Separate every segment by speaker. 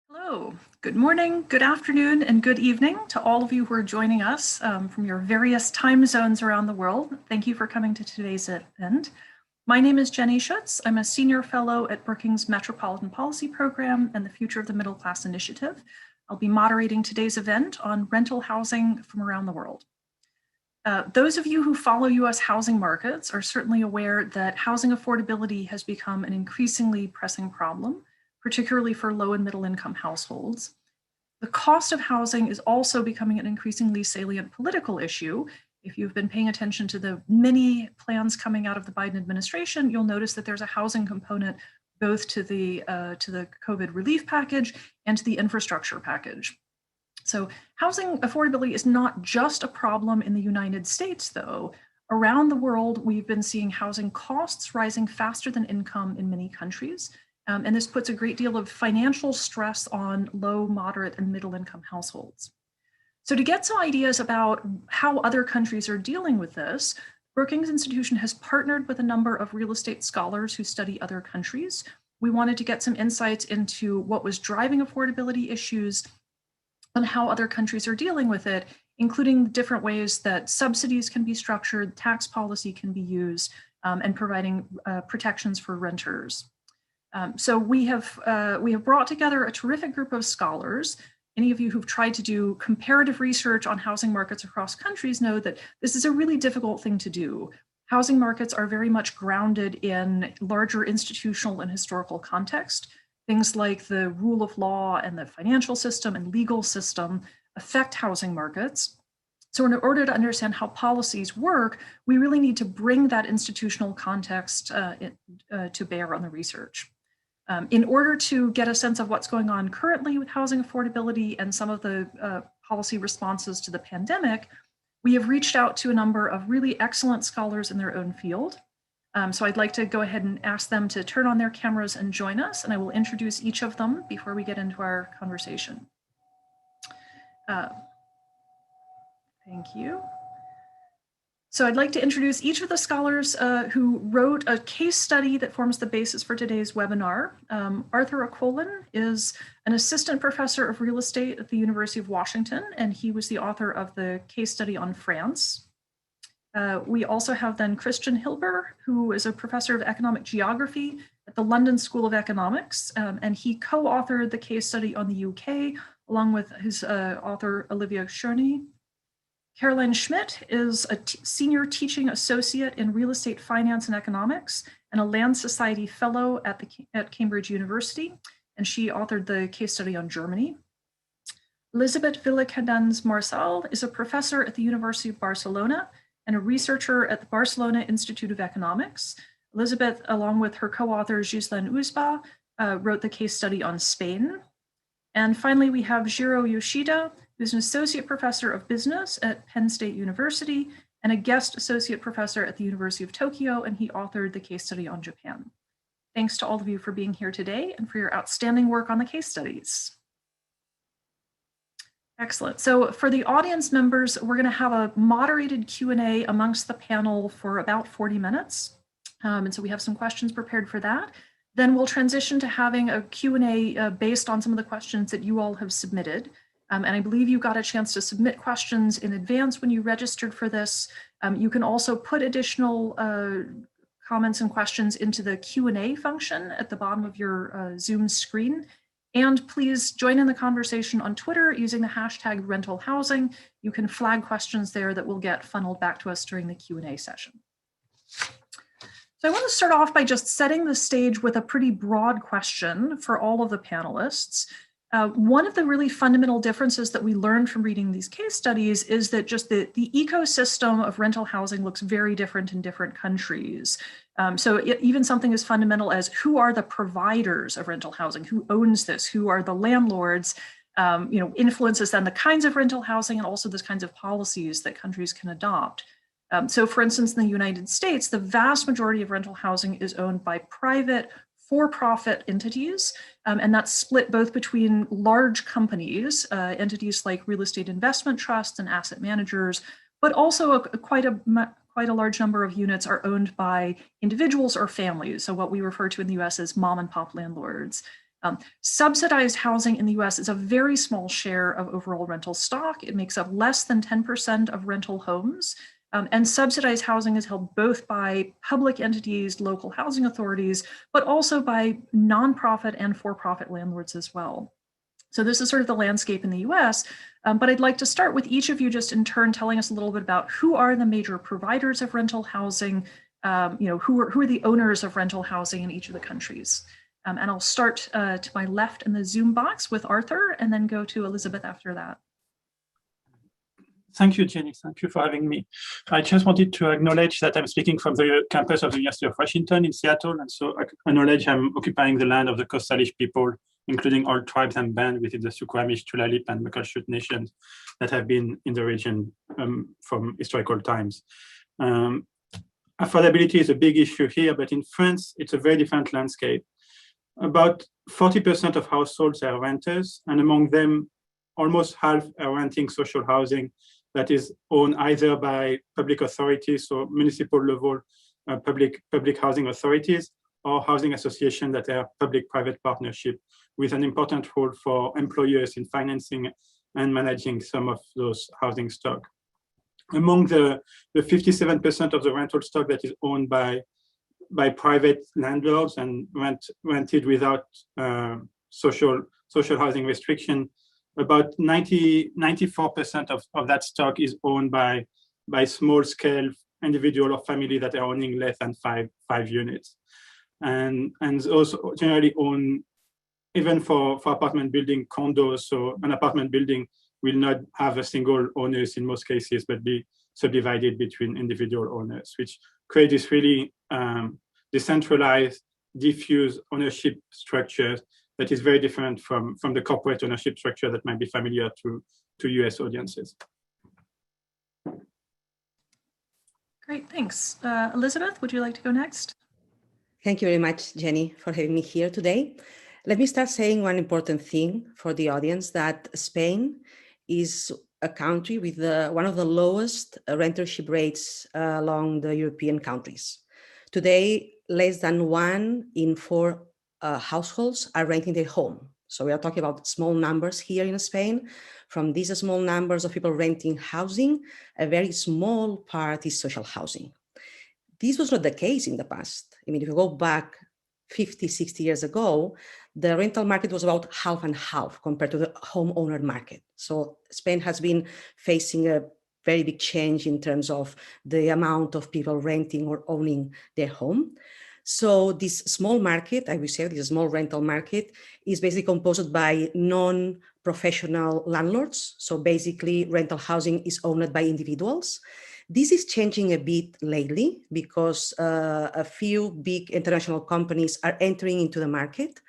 Speaker 1: Hello, good morning, good afternoon, and good evening to all of you who are joining us from your various time zones around the world. Thank you for coming to today's event. My name is Jenny Schutz. I'm a senior fellow at Brookings Metropolitan Policy Program and the Future of the Middle Class Initiative. I'll be moderating today's event on rental housing from around the world. Those of you who follow US housing markets are certainly aware that housing affordability has become an increasingly pressing problem, particularly for low and middle income households. The cost of housing is also becoming an increasingly salient political issue. If you've been paying attention to the many plans coming out of the Biden administration, you'll notice that there's a housing component both to the COVID relief package and to the infrastructure package. So housing affordability is not just a problem in the United States, though. Around the world, we've been seeing housing costs rising faster than income in many countries. And this puts a great deal of financial stress on low, moderate, and middle income households. So to get some ideas about how other countries are dealing with this, Brookings Institution has partnered with a number of real estate scholars who study other countries. We wanted to get some insights into what was driving affordability issues and how other countries are dealing with it, including different ways that subsidies can be structured, tax policy can be used, and providing protections for renters. So we have brought together a terrific group of scholars. Any of you who've tried to do comparative research on housing markets across countries know that this is a really difficult thing to do. Housing markets are very much grounded in larger institutional and historical context. Things like the rule of law and the financial system and legal system affect housing markets. So in order to understand how policies work, we really need to bring that institutional context to bear on the research. In order to get a sense of what's going on currently with housing affordability and some of the policy responses to the pandemic, we have reached out to a number of really excellent scholars in their own field. So I'd like to go ahead and ask them to turn on their cameras and join us, and I will introduce each of them before we get into our conversation. Thank you. So I'd like to introduce each of the scholars who wrote a case study that forms the basis for today's webinar. Arthur Acolin is an assistant professor of real estate at the University of Washington, and he was the author of the case study on France. We also have then Christian Hilber, who is a professor of economic geography at the London School of Economics, and he co-authored the case study on the UK, along with his author Olivia Cherney. Caroline Schmidt is a senior teaching associate in real estate finance and economics and a Land Society fellow at Cambridge University, and she authored the case study on Germany. Elisabeth Villacadens Marçal is a professor at the University of Barcelona and a researcher at the Barcelona Institute of Economics. Elisabeth, along with her co-author Ghislaine Ouzba, wrote the case study on Spain. And finally, we have Jiro Yoshida, who's an associate professor of business at Penn State University and a guest associate professor at the University of Tokyo, and he authored the case study on Japan. Thanks to all of you for being here today and for your outstanding work on the case studies. Excellent. So for the audience members, we're going to have a moderated Q&A amongst the panel for about 40 minutes. And so we have some questions prepared for that. Then we'll transition to having a Q&A based on some of the questions that you all have submitted. And I believe you got a chance to submit questions in advance when you registered for this. You can also put additional comments and questions into the Q&A function at the bottom of your Zoom screen. And please join in the conversation on Twitter using the hashtag rental housing. You can flag questions there that will get funneled back to us during the Q&A session. So I want to start off by just setting the stage with a pretty broad question for all of the panelists. One of the really fundamental differences that we learned from reading these case studies is that just the ecosystem of rental housing looks very different in different countries. So even something as fundamental as who are the providers of rental housing, who owns this, who are the landlords, influences then the kinds of rental housing and also the kinds of policies that countries can adopt. So for instance, in the United States, the vast majority of rental housing is owned by private for-profit entities, and that's split both between large companies, entities like real estate investment trusts and asset managers, but also quite a large number of units are owned by individuals or families, so what we refer to in the US as mom and pop landlords. Subsidized housing in the US is a very small share of overall rental stock. It makes up less than 10% of rental homes. And subsidized housing is held both by public entities, local housing authorities, but also by nonprofit and for-profit landlords as well. So this is sort of the landscape in the US, but I'd like to start with each of you just in turn telling us a little bit about who are the major providers of rental housing, who are the owners of rental housing in each of the countries. And I'll start to my left in the Zoom box with Arthur and then go to Elizabeth after that.
Speaker 2: Thank you, Jenny. Thank you for having me. I just wanted to acknowledge that I'm speaking from the campus of the University of Washington in Seattle. And so I acknowledge I'm occupying the land of the Coast Salish people, including all tribes and bands within the Suquamish, Tulalip, and Muckleshoot nations that have been in the region from historical times. Affordability is a big issue here, but in France, it's a very different landscape. About 40% of households are renters, and among them, almost half are renting social housing that is owned either by public authorities, so municipal level public housing authorities, or housing associations that are public-private partnership, with an important role for employers in financing and managing some of those housing stock. Among the 57% of the rental stock that is owned by private landlords and rented without social housing restriction, about 94% of that stock is owned by small-scale individual or family that are owning less than five units, and also generally own, even for apartment building, condos. So an apartment building will not have a single owners in most cases, but be subdivided between individual owners, which create this really decentralized, diffuse ownership structures that is very different from the corporate ownership structure that might be familiar to US audiences.
Speaker 1: Great, thanks. Elizabeth, would you like to go next?
Speaker 3: Thank you very much, Jenny, for having me here today. Let me start saying one important thing for the audience, that Spain is a country with one of the lowest rentership rates along the European countries. Today, less than 1 in 4 households are renting their home. So we are talking about small numbers here in Spain. From these small numbers of people renting housing, a very small part is social housing. This was not the case in the past. I mean, if you go back 50, 60 years ago, the rental market was about half and half compared to the homeowner market. So Spain has been facing a very big change in terms of the amount of people renting or owning their home. So this small market, I would say, this small rental market is basically composed by non-professional landlords. So basically rental housing is owned by individuals. This is changing a bit lately because a few big international companies are entering into the market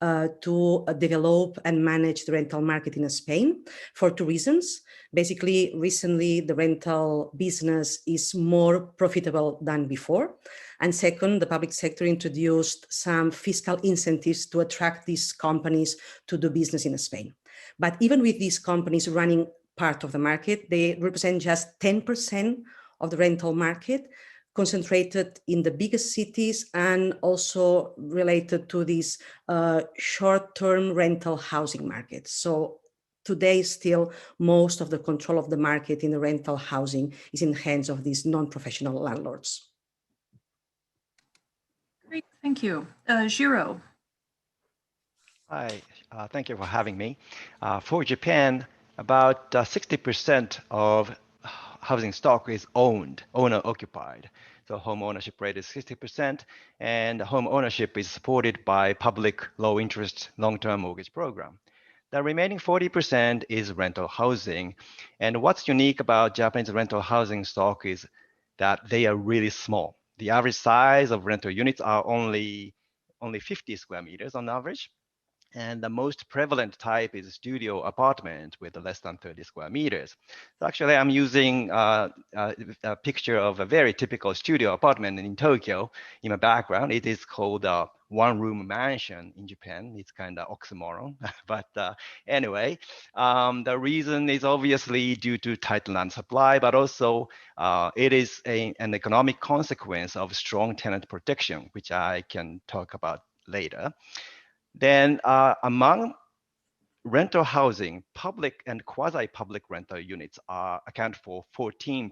Speaker 3: to develop and manage the rental market in Spain for 2 reasons. Basically, recently, the rental business is more profitable than before. And second, the public sector introduced some fiscal incentives to attract these companies to do business in Spain. But even with these companies running part of the market, they represent just 10% of the rental market, concentrated in the biggest cities and also related to these short-term rental housing markets. So today, still, most of the control of the market in the rental housing is in the hands of these non-professional landlords.
Speaker 1: Great, thank you. Jiro.
Speaker 4: Hi, thank you for having me. For Japan, about 60% of housing stock is owner-occupied. So home ownership rate is 60%, and home ownership is supported by public low-interest long-term mortgage program. The remaining 40% is rental housing. And what's unique about Japanese rental housing stock is that they are really small. The average size of rental units are only 50 square meters on average. And the most prevalent type is studio apartment with less than 30 square meters. So actually, I'm using a picture of a very typical studio apartment in Tokyo in my background. It is called a one-room mansion in Japan. It's kind of oxymoron. But anyway, the reason is obviously due to tight land supply, but also it is an economic consequence of strong tenant protection, which I can talk about later. Then among rental housing, public and quasi-public rental units account for 14%.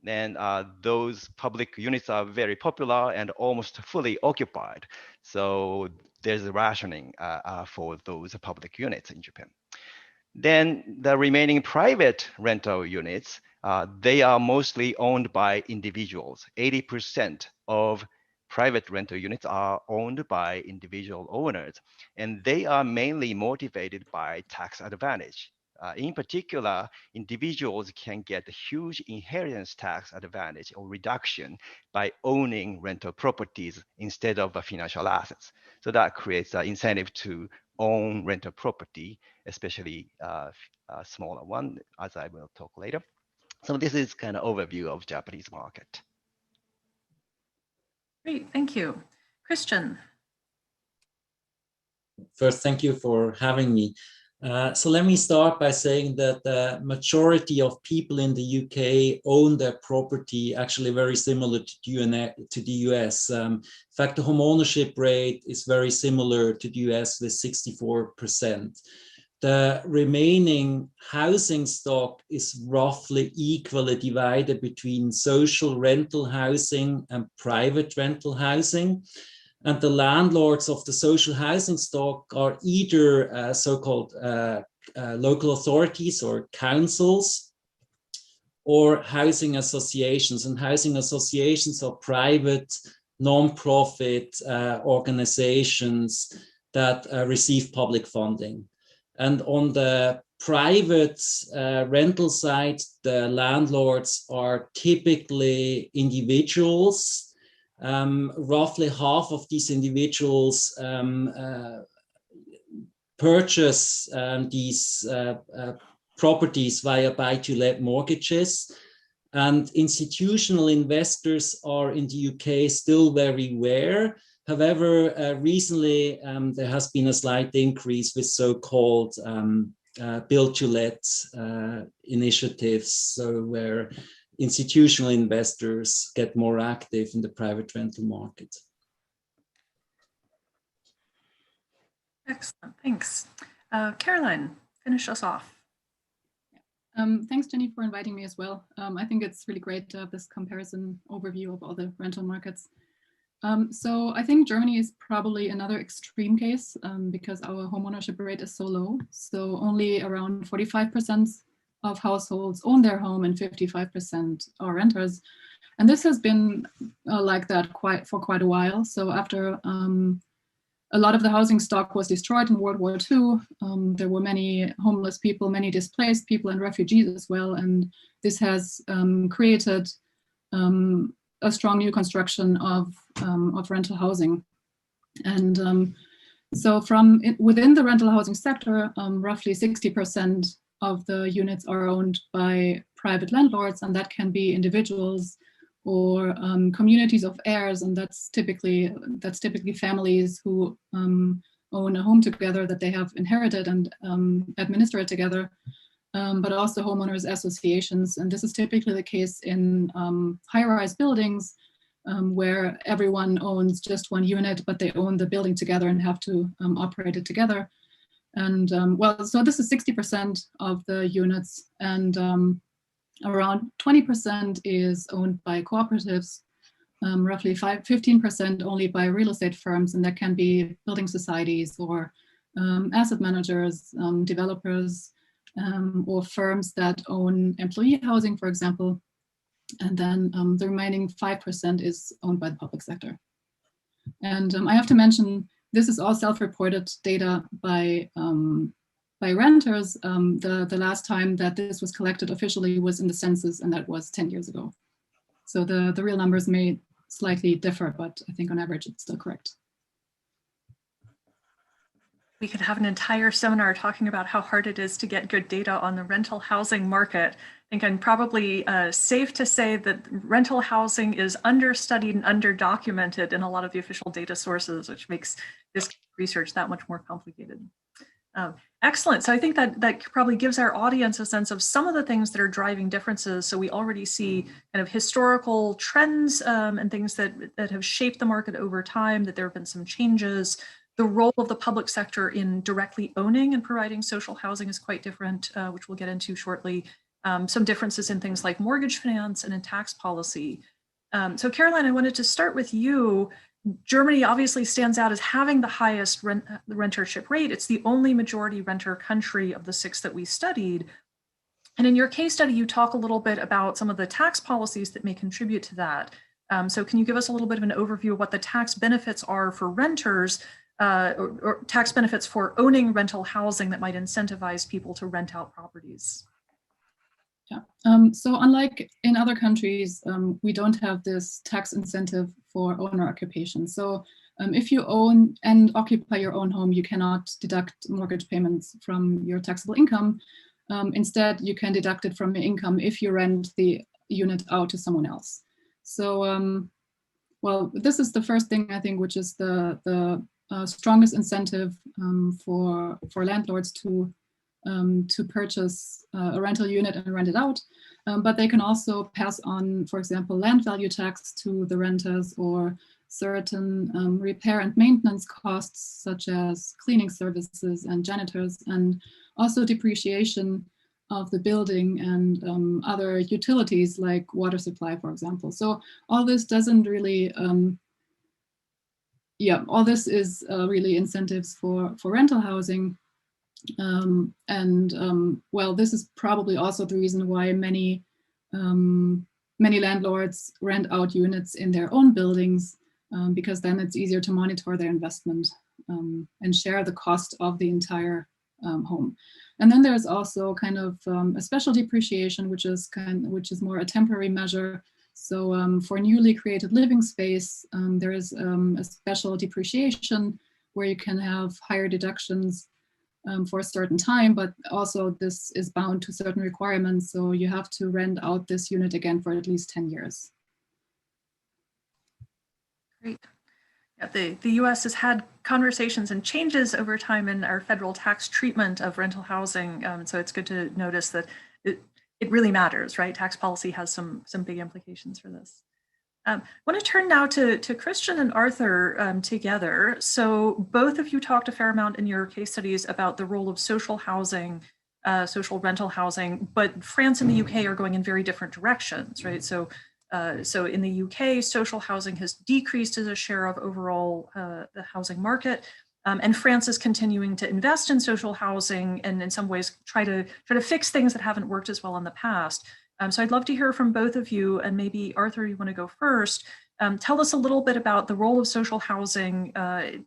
Speaker 4: Then those public units are very popular and almost fully occupied. So there's a rationing for those public units in Japan. Then the remaining private rental units, they are mostly owned by individuals. 80% of private rental units are owned by individual owners, and they are mainly motivated by tax advantage. In particular, individuals can get a huge inheritance tax advantage or reduction by owning rental properties instead of financial assets. So that creates an incentive to own rental property, especially a smaller one, as I will talk later. So this is kind of overview of Japanese market.
Speaker 1: Great, thank you. Christian.
Speaker 5: First, thank you for having me. So let me start by saying that the majority of people in the UK own their property actually very similar to the US. In fact, the home ownership rate is very similar to the US with 64%. The remaining housing stock is roughly equally divided between social rental housing and private rental housing. And the landlords of the social housing stock are either so-called local authorities or councils or housing associations. And housing associations are private, non-profit organizations that receive public funding. And on the private rental side, the landlords are typically individuals. Roughly half of these individuals purchase these properties via buy-to-let mortgages. And institutional investors are in the UK still very rare. However, recently there has been a slight increase with so-called build-to-let initiatives, so where institutional investors get more active in the private rental market.
Speaker 1: Excellent, thanks. Caroline, finish us off.
Speaker 6: Thanks, Jenny, for inviting me as well. I think it's really great to have this comparison overview of all the rental markets. So I think Germany is probably another extreme case because our homeownership rate is so low. So only around 45% of households own their home and 55% are renters. And this has been like that for quite a while. So after a lot of the housing stock was destroyed in World War II, there were many homeless people, many displaced people and refugees as well. And this has created a strong new construction of rental housing. And so from within the rental housing sector, roughly 60% of the units are owned by private landlords, and that can be individuals or communities of heirs, and that's typically families who own a home together that they have inherited and administer it together, but also homeowners associations. And this is typically the case in high-rise buildings where everyone owns just one unit, but they own the building together and have to operate it together. And well, so this is 60% of the units, and around 20% is owned by cooperatives, roughly 15% only by real estate firms, and that can be building societies or asset managers, developers, or firms that own employee housing, for example. And then the remaining 5% is owned by the public sector. And I have to mention, this is all self-reported data by renters. The last time that this was collected officially was in the census, and that was 10 years ago. So the real numbers may slightly differ, but I think on average it's still correct.
Speaker 1: We could have an entire seminar talking about how hard it is to get good data on the rental housing market. I think I'm probably safe to say that rental housing is understudied and underdocumented in a lot of the official data sources, which makes this research that much more complicated. Excellent. So I think that probably gives our audience a sense of some of the things that are driving differences. So we already see kind of historical trends and things that have shaped the market over time, that there have been some changes. The role of the public sector in directly owning and providing social housing is quite different, which we'll get into shortly. Some differences in things like mortgage finance and in tax policy. So Caroline, I wanted to start with you. Germany obviously stands out as having the highest rentership rate. It's the only majority renter country of the 6 that we studied. And in your case study, you talk a little bit about some of the tax policies that may contribute to that. So can you give us a little bit of an overview of what the tax benefits are for renters or tax benefits for owning rental housing that might incentivize people to rent out properties?
Speaker 6: Yeah. So unlike in other countries, we don't have this tax incentive for owner occupation. So if you own and occupy your own home, you cannot deduct mortgage payments from your taxable income. Instead, you can deduct it from your income if you rent the unit out to someone else. So, well, this is the first thing I think, which is the strongest incentive for landlords to purchase a rental unit and rent it out. But they can also pass on, for example, land value tax to the renters or certain repair and maintenance costs, such as cleaning services and janitors, and also depreciation of the building and other utilities like water supply, for example. So all this doesn't really, all this is really incentives for rental housing. Well, this is probably also the reason why many landlords rent out units in their own buildings, because then it's easier to monitor their investment and share the cost of the entire home. And then there's also kind of a special depreciation, which is more a temporary measure. So for newly created living space, there is a special depreciation where you can have higher deductions for a certain time, but also this is bound to certain requirements. So you have to rent out this unit again for at least 10 years.
Speaker 1: Great. Yeah, the US has had conversations and changes over time in our federal tax treatment of rental housing. So it's good to notice that it really matters, right? Tax policy has some big implications for this. I want to turn now to Christian and Arthur together. So both of you talked a fair amount in your case studies about the role of social housing, social rental housing, but France and the UK are going in very different directions, right? So in the UK, social housing has decreased as a share of overall the housing market, and France is continuing to invest in social housing and in some ways try to fix things that haven't worked as well in the past. So I'd love to hear from both of you, and maybe Arthur, you want to go first. Tell us a little bit about the role of social housing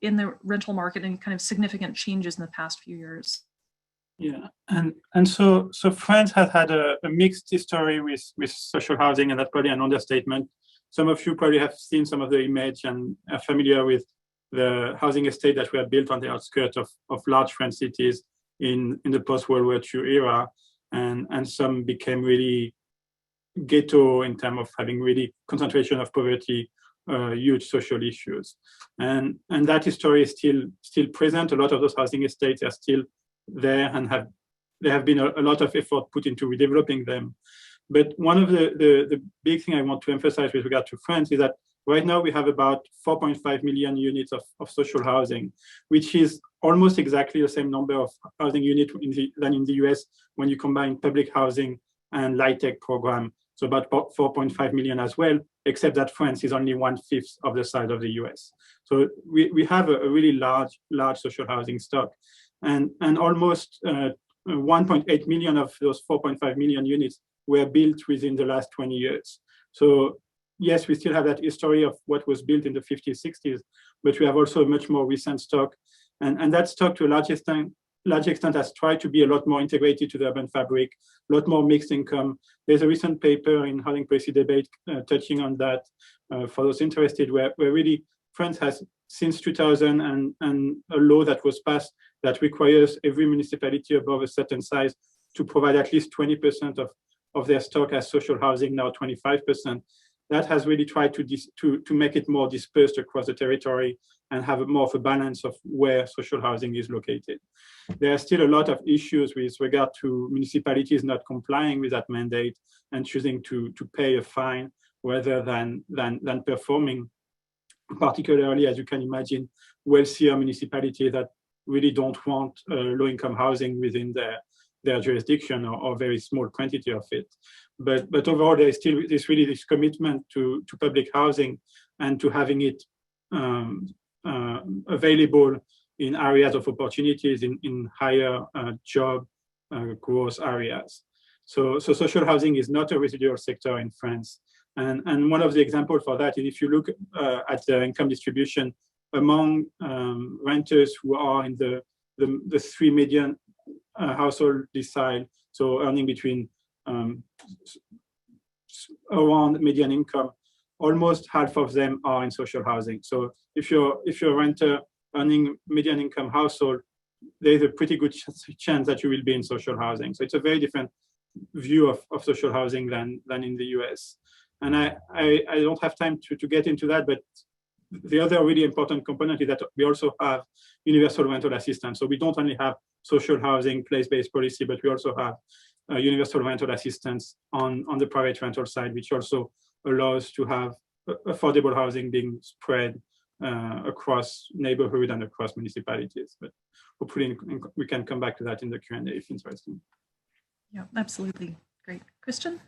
Speaker 1: in the rental market and kind of significant changes in the past few years.
Speaker 2: Yeah, and so France has had a mixed history with social housing, and that's probably an understatement. Some of you probably have seen some of the image and are familiar with the housing estate that were built on the outskirts of large French cities in the post-World War II era, and some became really ghetto in terms of having really concentration of poverty, huge social issues, and that history is still present. A lot of those housing estates are still there, and there have been a lot of effort put into redeveloping them. But one of the big thing I want to emphasize with regard to France is that right now we have about 4.5 million units of social housing, which is almost exactly the same number of housing units than in the US when you combine public housing and light-tech program. So about 4.5 million as well, except that France is only 1/5 of the size of the US. So we have a really large social housing stock. And almost 1.8 million of those 4.5 million units were built within the last 20 years. So yes, we still have that history of what was built in the 50s, 60s, but we have also a much more recent stock. And that stock to a large extent has tried to be a lot more integrated to the urban fabric, a lot more mixed income. There's a recent paper in Housing Policy Debate touching on that for those interested, where really France has, since 2000, and a law that was passed that requires every municipality above a certain size to provide at least 20% of their stock as social housing, now 25%. That has really tried to make it more dispersed across the territory and have more of a balance of where social housing is located. There are still a lot of issues with regard to municipalities not complying with that mandate and choosing to pay a fine rather than performing particularly, as you can imagine, wealthier municipalities that really don't want low-income housing within their jurisdiction, or very small quantity of it. But overall, there is still this commitment to public housing and to having it available in areas of opportunities, in higher job growth areas. So social housing is not a residual sector in France. And one of the examples for that is if you look at the income distribution among renters who are in the 3 median household decile, so earning between around median income, almost half of them are in social housing. So if you're a renter earning median income household, there's a pretty good chance that you will be in social housing. So it's a very different view of social housing than in the US. And I don't have time to get into that, but the other really important component is that we also have universal rental assistance. So we don't only have social housing, place-based policy, but we also have universal rental assistance on the private rental side, which also allows to have affordable housing being spread across neighborhood and across municipalities. But hopefully we can come back to that in the Q&A if interesting.
Speaker 1: Yeah, absolutely. Great. Christian?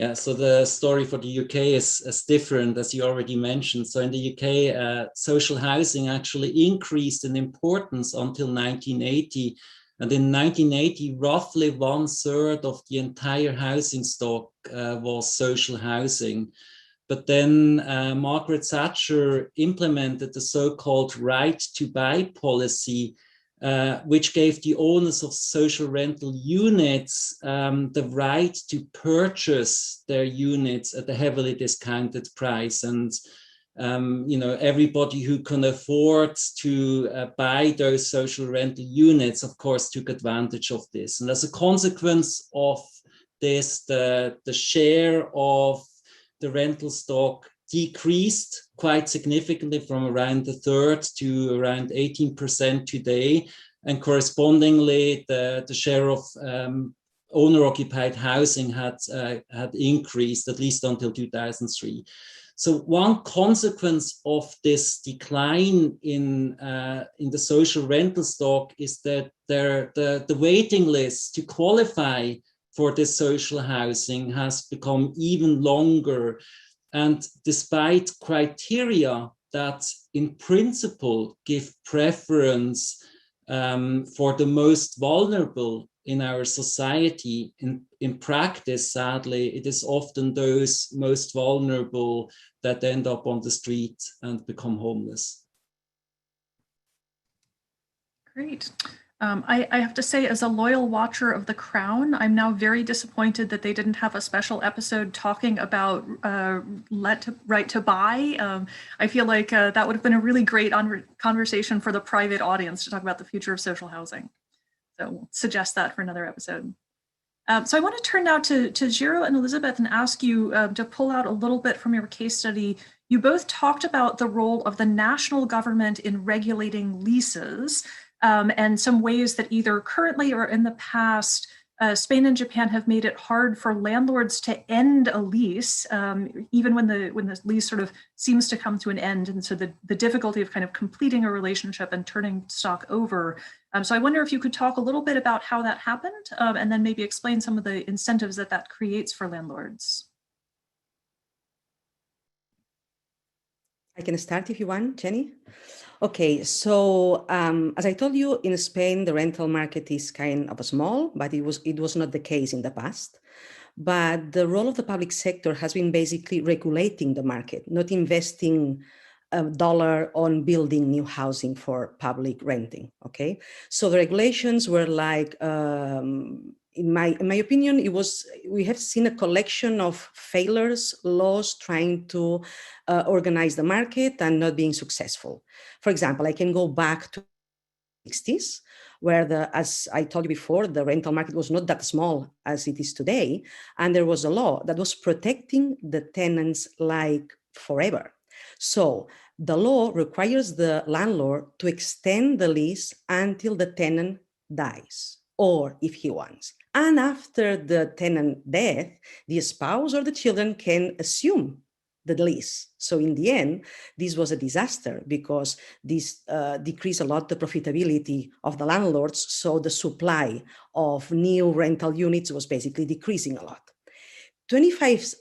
Speaker 5: Yeah, so the story for the UK is different, as you already mentioned. So in the UK, social housing actually increased in importance until 1980. And in 1980, roughly 1/3 of the entire housing stock was social housing. But then Margaret Thatcher implemented the so-called right to buy policy, which gave the owners of social rental units the right to purchase their units at a heavily discounted price. And everybody who can afford to buy those social rental units, of course, took advantage of this. And as a consequence of this, the share of the rental stock decreased quite significantly from around 1/3 to around 18% today. And correspondingly, the share of owner-occupied housing had increased at least until 2003. So one consequence of this decline in the social rental stock is that the waiting list to qualify for this social housing has become even longer. And despite criteria that in principle give preference for the most vulnerable in our society, in practice, sadly, it is often those most vulnerable that end up on the street and become homeless.
Speaker 1: Great. I have to say, as a loyal watcher of The Crown, I'm now very disappointed that they didn't have a special episode talking about right to buy. I feel like that would have been a really great conversation for the private audience to talk about the future of social housing. So we'll suggest that for another episode. So I want to turn now to Giro and Elizabeth and ask you to pull out a little bit from your case study. You both talked about the role of the national government in regulating leases. And some ways that either currently or in the past, Spain and Japan have made it hard for landlords to end a lease, even when the lease sort of seems to come to an end. And so the difficulty of kind of completing a relationship and turning stock over. So I wonder if you could talk a little bit about how that happened, and then maybe explain some of the incentives that creates for landlords.
Speaker 3: I can start if you want, Jenny. Okay, so as I told you, in Spain, the rental market is kind of small, but it was not the case in the past. But the role of the public sector has been basically regulating the market, not investing $1 on building new housing for public renting. Okay, so the regulations were like, in my opinion, we have seen a collection of failures, laws trying to organize the market and not being successful. For example, I can go back to the 60s, where as I told you before, the rental market was not that small as it is today. And there was a law that was protecting the tenants like forever. So the law requires the landlord to extend the lease until the tenant dies, or if he wants. And after the tenant death, the spouse or the children can assume the lease. So in the end, this was a disaster because this decreased a lot the profitability of the landlords. So the supply of new rental units was basically decreasing a lot. 35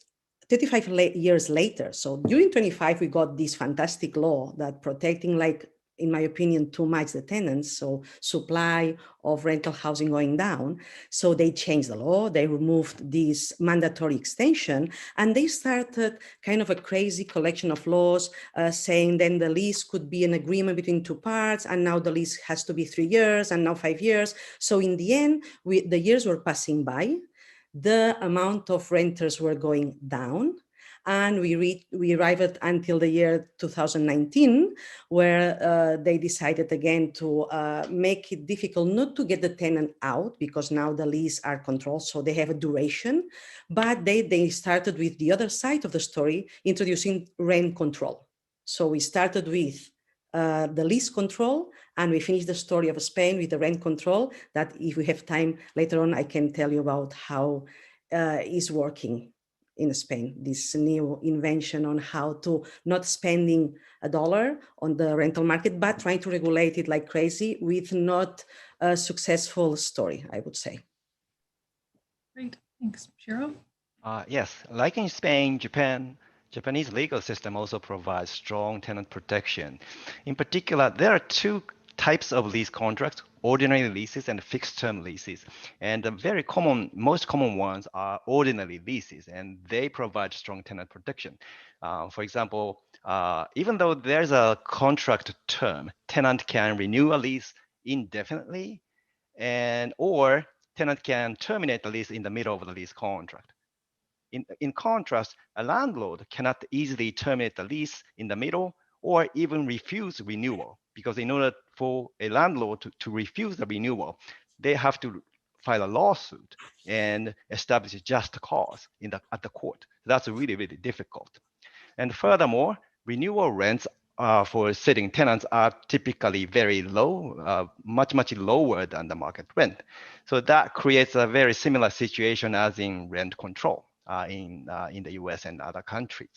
Speaker 3: years later, so during 25, we got this fantastic law that protecting, like, in my opinion, too much the tenants, so supply of rental housing going down. So they changed the law, they removed this mandatory extension, and they started kind of a crazy collection of laws saying then the lease could be an agreement between two parts, and now the lease has to be 3 years, and now 5 years. So in the end, the years were passing by, the amount of renters were going down, and we arrived until the year 2019, where they decided again to make it difficult not to get the tenant out, because now the lease are controlled, so they have a duration, but they started with the other side of the story, introducing rent control. So we started with the lease control, and we finished the story of Spain with the rent control, that if we have time later on, I can tell you about how is working in Spain, this new invention on how to not spending $1 on the rental market, but trying to regulate it like crazy with not a successful story, I would say.
Speaker 1: Great, thanks. Shiro?
Speaker 4: Yes, like in Spain, Japanese legal system also provides strong tenant protection. In particular, there are two types of lease contracts: ordinary leases and fixed-term leases. And the most common ones are ordinary leases, and they provide strong tenant protection. For example, even though there's a contract term, tenant can renew a lease indefinitely, or tenant can terminate the lease in the middle of the lease contract. In contrast, a landlord cannot easily terminate the lease in the middle or even refuse renewal, because in order for a landlord to refuse the renewal, they have to file a lawsuit and establish a just cause at the court. That's really, really difficult. And furthermore, renewal rents for sitting tenants are typically very low, much lower than the market rent. So that creates a very similar situation as in rent control in the US and other countries.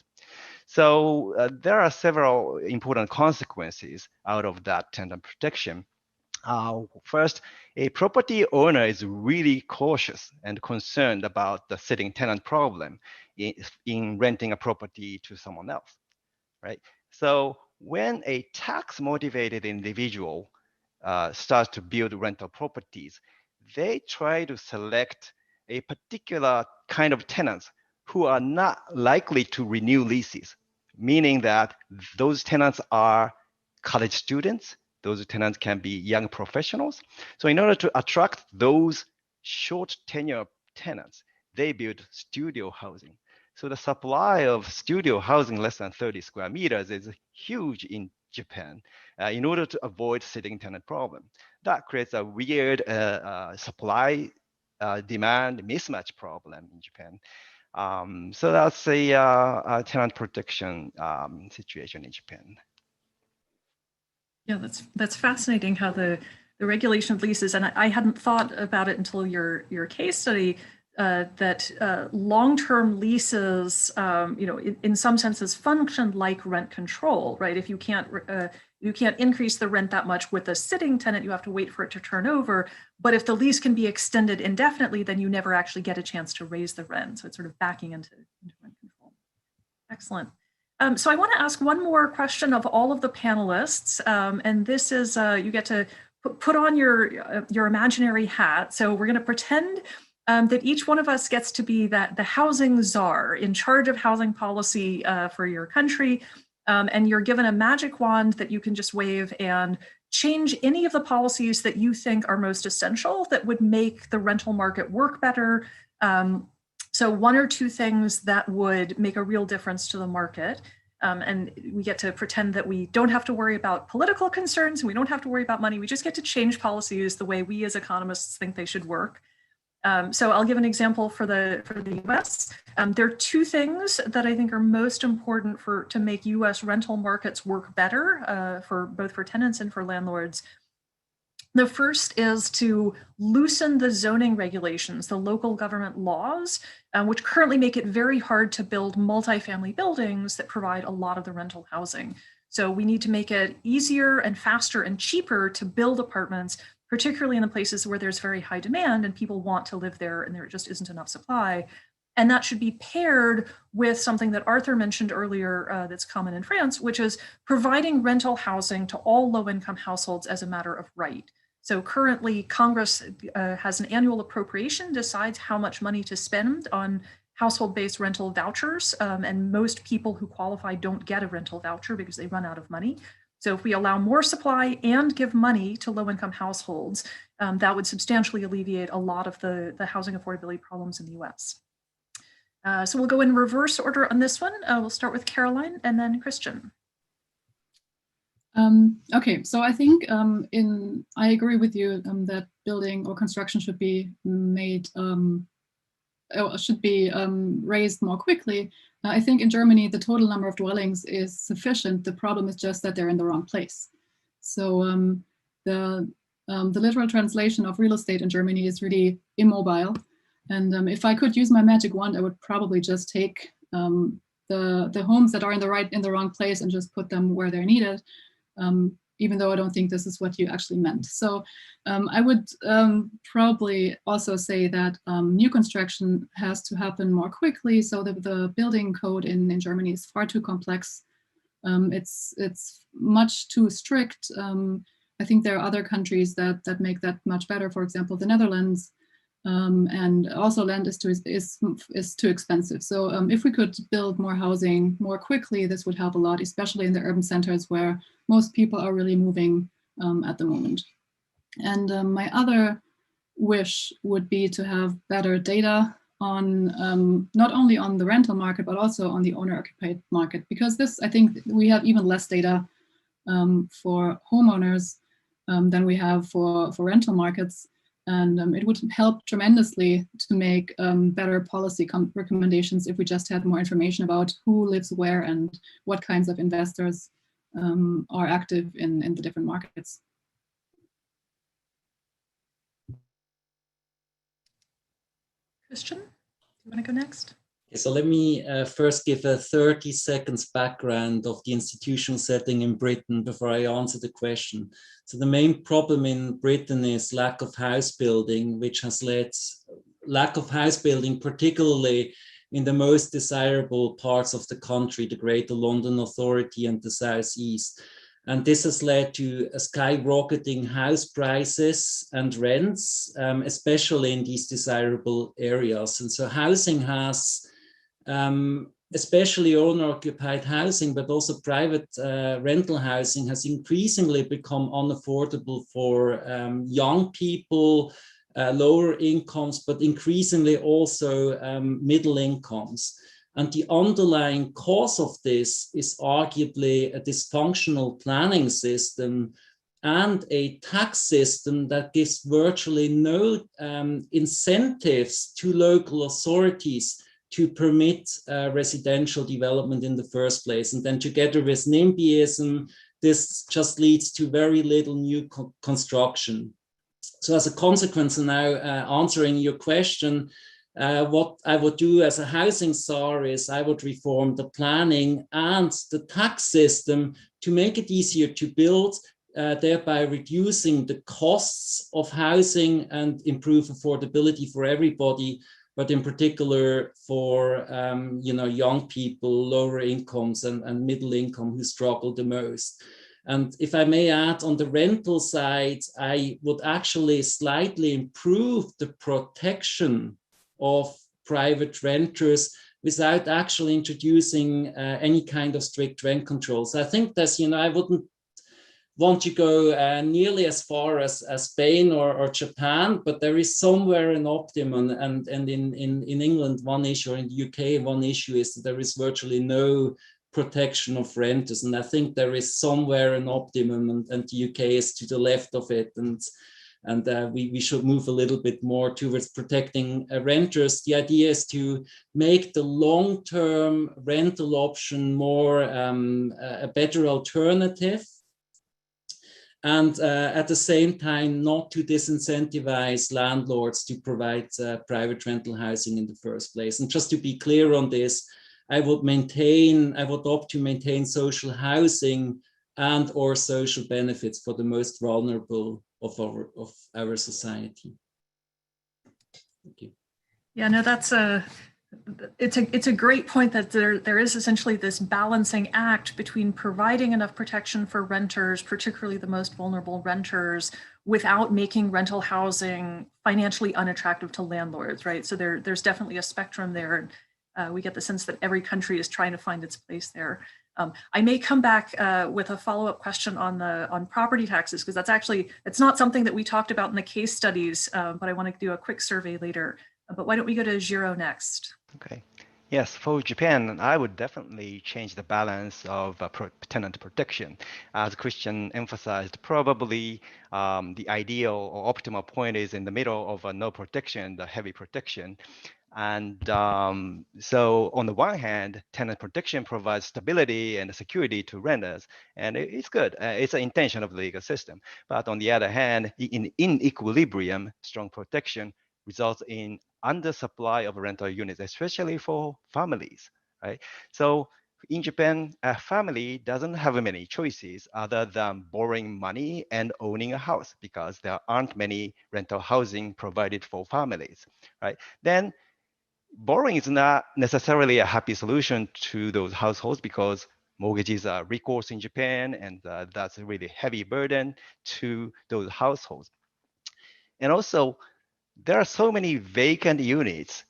Speaker 4: So there are several important consequences out of that tenant protection. First, a property owner is really cautious and concerned about the sitting tenant problem in renting a property to someone else, right? So when a tax-motivated individual starts to build rental properties, they try to select a particular kind of tenants who are not likely to renew leases, meaning that those tenants are college students, those tenants can be young professionals. So in order to attract those short tenure tenants, they build studio housing. So the supply of studio housing less than 30 square meters is huge in Japan in order to avoid sitting tenant problem. That creates a weird supply demand mismatch problem in Japan. So that's a tenant protection situation in Japan.
Speaker 1: Yeah, that's fascinating how the regulation of leases, and I hadn't thought about it until your case study, that long-term leases, in some senses function like rent control, right? If you can't increase the rent that much with a sitting tenant, you have to wait for it to turn over. But if the lease can be extended indefinitely, then you never actually get a chance to raise the rent. So it's sort of backing into rent control. Excellent. So I want to ask one more question of all of the panelists, and this is you get to put on your imaginary hat. So we're going to pretend that each one of us gets to be the housing czar in charge of housing policy for your country, and you're given a magic wand that you can just wave and change any of the policies that you think are most essential that would make the rental market work better. So one or two things that would make a real difference to the market. And we get to pretend that we don't have to worry about political concerns and we don't have to worry about money. We just get to change policies the way we as economists think they should work. So I'll give an example for the US. There are two things that I think are most important to make US rental markets work better, both for tenants and for landlords. The first is to loosen the zoning regulations, the local government laws, which currently make it very hard to build multifamily buildings that provide a lot of the rental housing. So we need to make it easier and faster and cheaper to build apartments, particularly in the places where there's very high demand and people want to live there and there just isn't enough supply. And that should be paired with something that Arthur mentioned earlier that's common in France, which is providing rental housing to all low-income households as a matter of right. So currently, Congress has an annual appropriation, decides how much money to spend on household-based rental vouchers, and most people who qualify don't get a rental voucher because they run out of money. So if we allow more supply and give money to low-income households, that would substantially alleviate a lot of the housing affordability problems in the US. So we'll go in reverse order on this one. We'll start with Caroline and then Christian.
Speaker 6: Okay, so I think I agree with you that building or construction should be made raised more quickly. I think in Germany the total number of dwellings is sufficient. The problem is just that they're in the wrong place. So the literal translation of real estate in Germany is really immobile. And if I could use my magic wand, I would probably just take the homes that are in the wrong place and just put them where they're needed. Even though I don't think this is what you actually meant. So I would probably also say that new construction has to happen more quickly. So the building code in Germany is far too complex. It's much too strict. I think there are other countries that make that much better. For example, the Netherlands. And also land is too expensive. So if we could build more housing more quickly, this would help a lot, especially in the urban centers where most people are really moving at the moment. And my other wish would be to have better data on not only on the rental market, but also on the owner-occupied market, because this, I think we have even less data for homeowners than we have for rental markets. And it would help tremendously to make better policy recommendations if we just had more information about who lives where and what kinds of investors are active in the different markets.
Speaker 1: Christian, do you want to go next?
Speaker 5: So let me first give a 30 seconds background of the institutional setting in Britain before I answer the question. So the main problem in Britain is lack of house building, which has led lack of house building, particularly in the most desirable parts of the country, the Greater London Authority and the Southeast. And this has led to skyrocketing house prices and rents, especially in these desirable areas. And so housing has, especially owner-occupied housing, but also private rental housing has increasingly become unaffordable for young people, lower incomes, but increasingly also middle incomes. And the underlying cause of this is arguably a dysfunctional planning system and a tax system that gives virtually no incentives to local authorities to permit residential development in the first place. And then together with NIMBYism, this just leads to very little new construction. So as a consequence, now answering your question, what I would do as a housing czar is I would reform the planning and the tax system to make it easier to build, thereby reducing the costs of housing and improve affordability for everybody, but in particular for young people, lower incomes and middle income who struggle the most. And if I may add, on the rental side, I would actually slightly improve the protection of private renters without actually introducing any kind of strict rent controls. I think that's, I wouldn't want to go nearly as far as Spain or Japan, but there is somewhere an optimum. And in England, one issue, or in the UK, one issue is that there is virtually no protection of renters. And I think there is somewhere an optimum, and the UK is to the left of it. And we should move a little bit more towards protecting renters. The idea is to make the long-term rental option more a better alternative. and at the same time not to disincentivize landlords to provide private rental housing in the first place. And just to be clear on this, I would opt to maintain social housing and or social benefits for the most vulnerable of our society. Thank you.
Speaker 1: Yeah, no, it's a great point that there is essentially this balancing act between providing enough protection for renters, particularly the most vulnerable renters, without making rental housing financially unattractive to landlords, right? So there's definitely a spectrum there. We get the sense that every country is trying to find its place there. I may come back with a follow-up question on property taxes, because it's not something that we talked about in the case studies, but I want to do a quick survey later. But why don't we go to Jiro next?
Speaker 4: Okay. Yes, for Japan, I would definitely change the balance of tenant protection. As Christian emphasized, probably the ideal or optimal point is in the middle of no protection, the heavy protection. And so on the one hand, tenant protection provides stability and security to renters, and it's good. It's an intention of the legal system. But on the other hand, in equilibrium, strong protection results in undersupply of rental units, especially for families, right? So in Japan, a family doesn't have many choices other than borrowing money and owning a house, because there aren't many rental housing provided for families, right? Then borrowing is not necessarily a happy solution to those households, because mortgages are recourse in Japan, and that's a really heavy burden to those households. And also, there are so many vacant units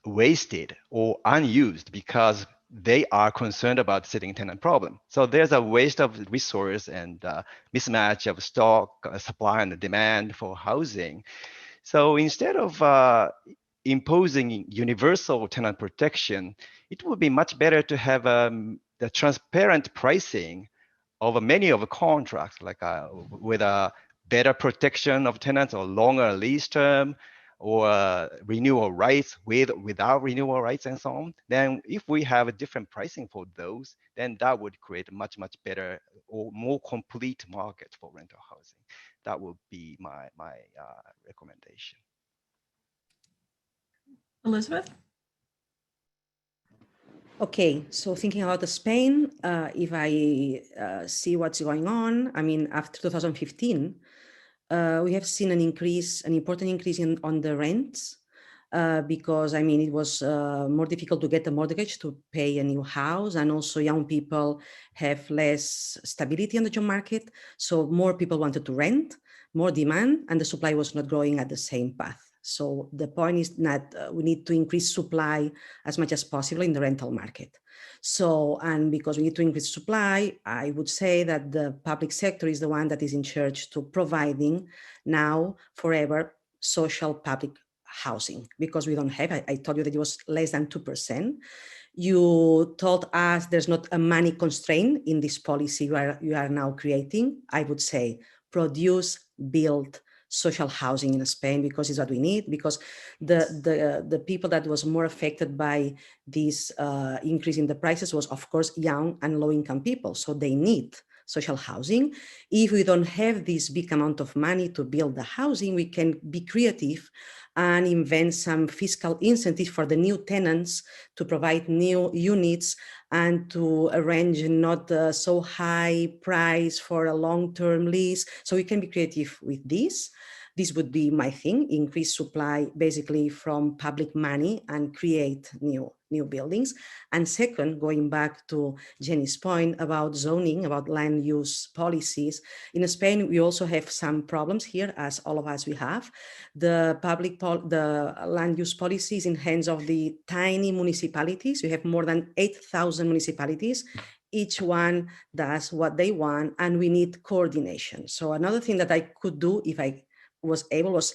Speaker 4: wasted or unused because they are concerned about sitting tenant problem. So there's a waste of resource and mismatch of stock, supply and demand for housing. So instead of imposing universal tenant protection, it would be much better to have the transparent pricing of many of the contracts, like with a better protection of tenants or longer lease term, or renewal rights without renewal rights and so on. Then if we have a different pricing for those, then that would create a much better or more complete market for rental housing. That would be my recommendation.
Speaker 1: Elizabeth?
Speaker 3: Okay, so thinking about Spain, if I see what's going on, I mean, after 2015, we have seen an important increase on the rents, because, I mean, it was more difficult to get a mortgage to pay a new house, and also young people have less stability on the job market. So more people wanted to rent, more demand, and the supply was not growing at the same path. So the point is that we need to increase supply as much as possible in the rental market. So, and because we need to increase supply, I would say that the public sector is the one that is in charge to providing now forever social public housing, because we don't have, I told you that it was less than 2%. You told us there's not a money constraint in this policy you are now creating. I would say produce, build social housing in Spain, because it's what we need, because the people that was more affected by this increase in the prices was, of course, young and low-income people. So they need social housing. If we don't have this big amount of money to build the housing, we can be creative and invent some fiscal incentives for the new tenants to provide new units and to arrange not so high price for a long-term lease. So we can be creative with this. This would be my thing, increase supply basically from public money and create new buildings. And second, going back to Jenny's point about zoning, about land use policies, in Spain, we also have some problems here, as all of us we have. The land use policy is in hands of the tiny municipalities. We have more than 8,000 municipalities. Each one does what they want, and we need coordination. So another thing that I could do if I was able was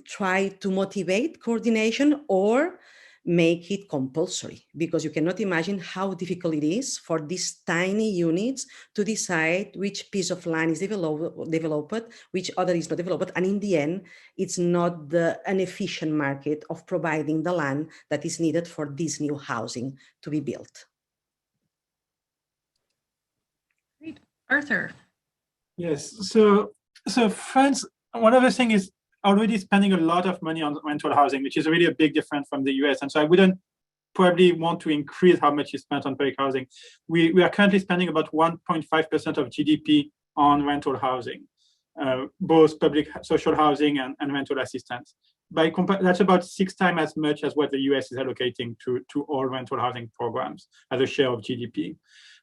Speaker 3: try to motivate coordination or make it compulsory, because you cannot imagine how difficult it is for these tiny units to decide which piece of land is developed, which other is not developed. And in the end, it's not an efficient market of providing the land that is needed for this new housing to be built.
Speaker 1: Great. Arthur?
Speaker 2: Yes. So France, one of the things is already spending a lot of money on rental housing, which is really a big difference from the US. And so I wouldn't probably want to increase how much is spent on public housing. We are currently spending about 1.5% of GDP on rental housing, both public social housing and rental assistance. That's about 6 times as much as what the US is allocating to all rental housing programs as a share of GDP.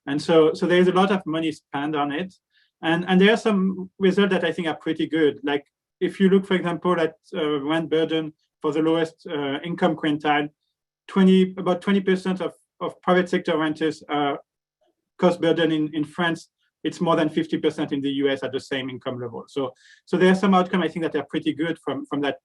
Speaker 2: And so there's a lot of money spent on it. And there are some results that I think are pretty good. Like if you look, for example, at rent burden for the lowest income quintile, about 20% of private sector renters cost burden in France. It's more than 50% in the US at the same income level. So there are some outcomes I think that are pretty good from that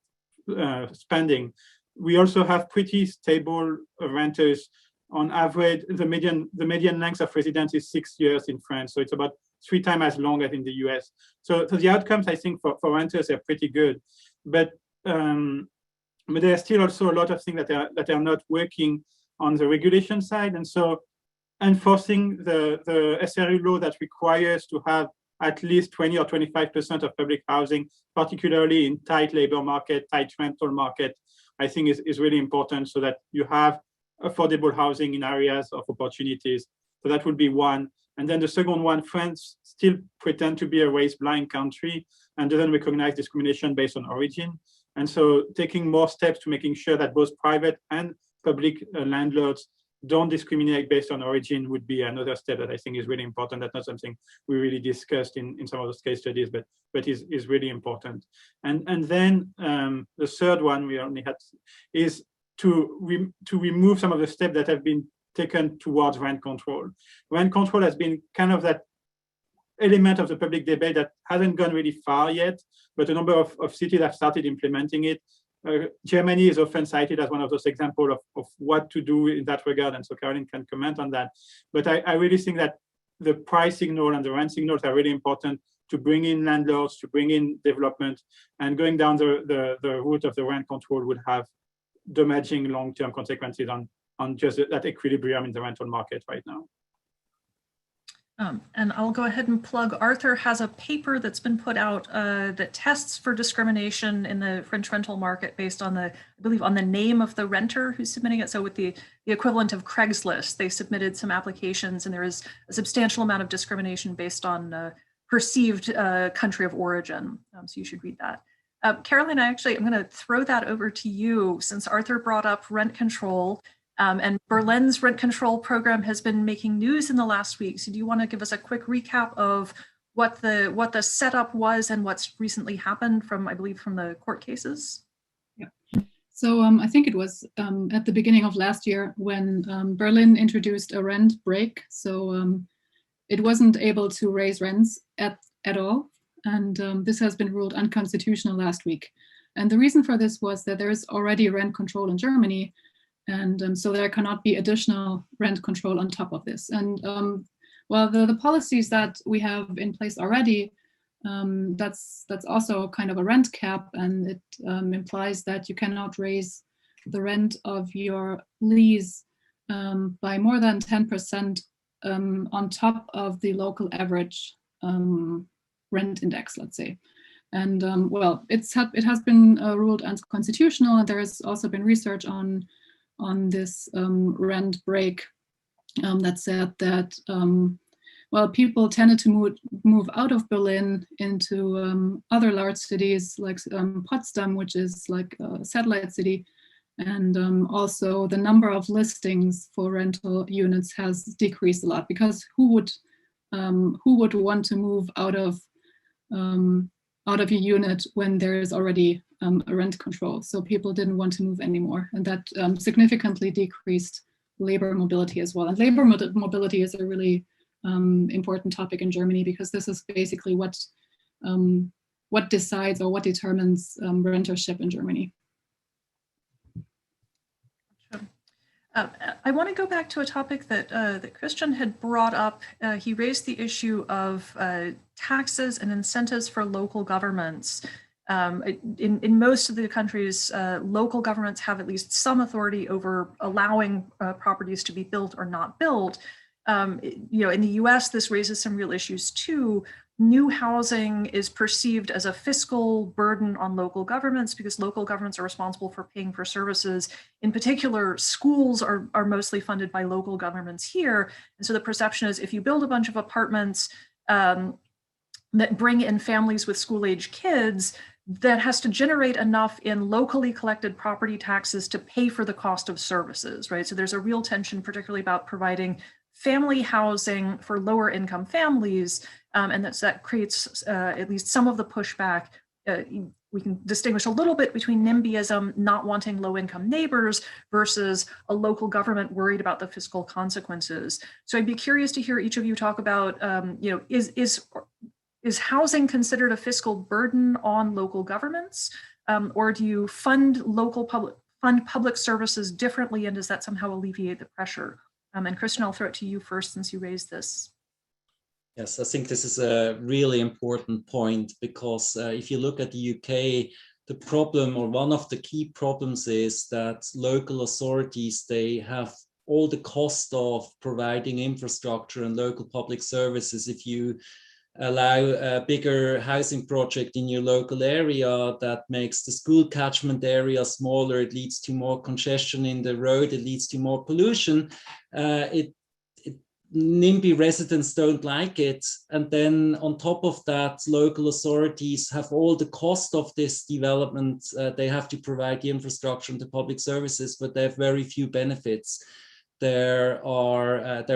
Speaker 2: spending. We also have pretty stable renters. On average, the median length of residence is 6 years in France. So it's about 3 times as long as in the US. So the outcomes I think for renters are pretty good. But there are still also a lot of things that are not working on the regulation side. And so enforcing the SRU law that requires to have at least 20 or 25% of public housing, particularly in tight labor market, tight rental market, I think is really important so that you have affordable housing in areas of opportunities. So that would be one. And then the second one, France still pretend to be a race-blind country and doesn't recognize discrimination based on origin. And so taking more steps to making sure that both private and public landlords don't discriminate based on origin would be another step that I think is really important. That's not something we really discussed in some of those case studies, but is really important. And then the third one we only had is to remove some of the steps that have been taken towards rent control. Rent control has been kind of that element of the public debate that hasn't gone really far yet, but a number of cities have started implementing it. Germany is often cited as one of those examples of what to do in that regard, and so Caroline can comment on that. But I really think that the price signal and the rent signals are really important to bring in landlords, to bring in development, and going down the route of the rent control would have damaging long-term consequences on just that equilibrium in the rental market right now.
Speaker 1: And I'll go ahead and plug, Arthur has a paper that's been put out that tests for discrimination in the French rental market based on I believe on the name of the renter who's submitting it. So with the equivalent of Craigslist, they submitted some applications and there is a substantial amount of discrimination based on perceived country of origin. So you should read that. Caroline, I'm going to throw that over to you since Arthur brought up rent control. And Berlin's rent control program has been making news in the last week. So do you want to give us a quick recap of what the setup was and what's recently happened from, I believe, from the court cases?
Speaker 6: Yeah. So I think it was at the beginning of last year when Berlin introduced a rent break. So it wasn't able to raise rents at all. And this has been ruled unconstitutional last week. And the reason for this was that there is already rent control in Germany. And so there cannot be additional rent control on top of this. And well, the policies that we have in place already, that's also kind of a rent cap, and it implies that you cannot raise the rent of your lease by more than 10% on top of the local average rent index, let's say. And well, it has been ruled unconstitutional, and there has also been research on this rent break that said that well, people tended to move out of Berlin into other large cities like Potsdam, which is like a satellite city, and also the number of listings for rental units has decreased a lot, because who would want to move out of a unit when there is already a rent control? So people didn't want to move anymore, and that significantly decreased labor mobility as well. And labor mobility is a really important topic in Germany, because this is basically what decides or what determines rentership in Germany.
Speaker 1: I want to go back to a topic that Christian had brought up. He raised the issue of taxes and incentives for local governments. In most of the countries, local governments have at least some authority over allowing properties to be built or not built. In the US, this raises some real issues too. New housing is perceived as a fiscal burden on local governments because local governments are responsible for paying for services. In particular, schools are mostly funded by local governments here. And so the perception is if you build a bunch of apartments that bring in families with school-age kids, that has to generate enough in locally collected property taxes to pay for the cost of services, right? So there's a real tension, particularly about providing family housing for lower income families, and that creates at least some of the pushback. We can distinguish a little bit between NIMBYism, not wanting low income neighbors, versus a local government worried about the fiscal consequences. So I'd be curious to hear each of you talk about, is housing considered a fiscal burden on local governments, or do you fund public services differently, and does that somehow alleviate the pressure? And Kristen, I'll throw it to you first since you raised this.
Speaker 5: Yes, I think this is a really important point because if you look at the UK, the problem, or one of the key problems, is that local authorities, they have all the cost of providing infrastructure and local public services. If you allow a bigger housing project in your local area that makes the school catchment area smaller, it leads to more congestion in the road, it leads to more pollution. NIMBY residents don't like it. And then on top of that, local authorities have all the cost of this development. They have to provide the infrastructure and the public services, but they have very few benefits. There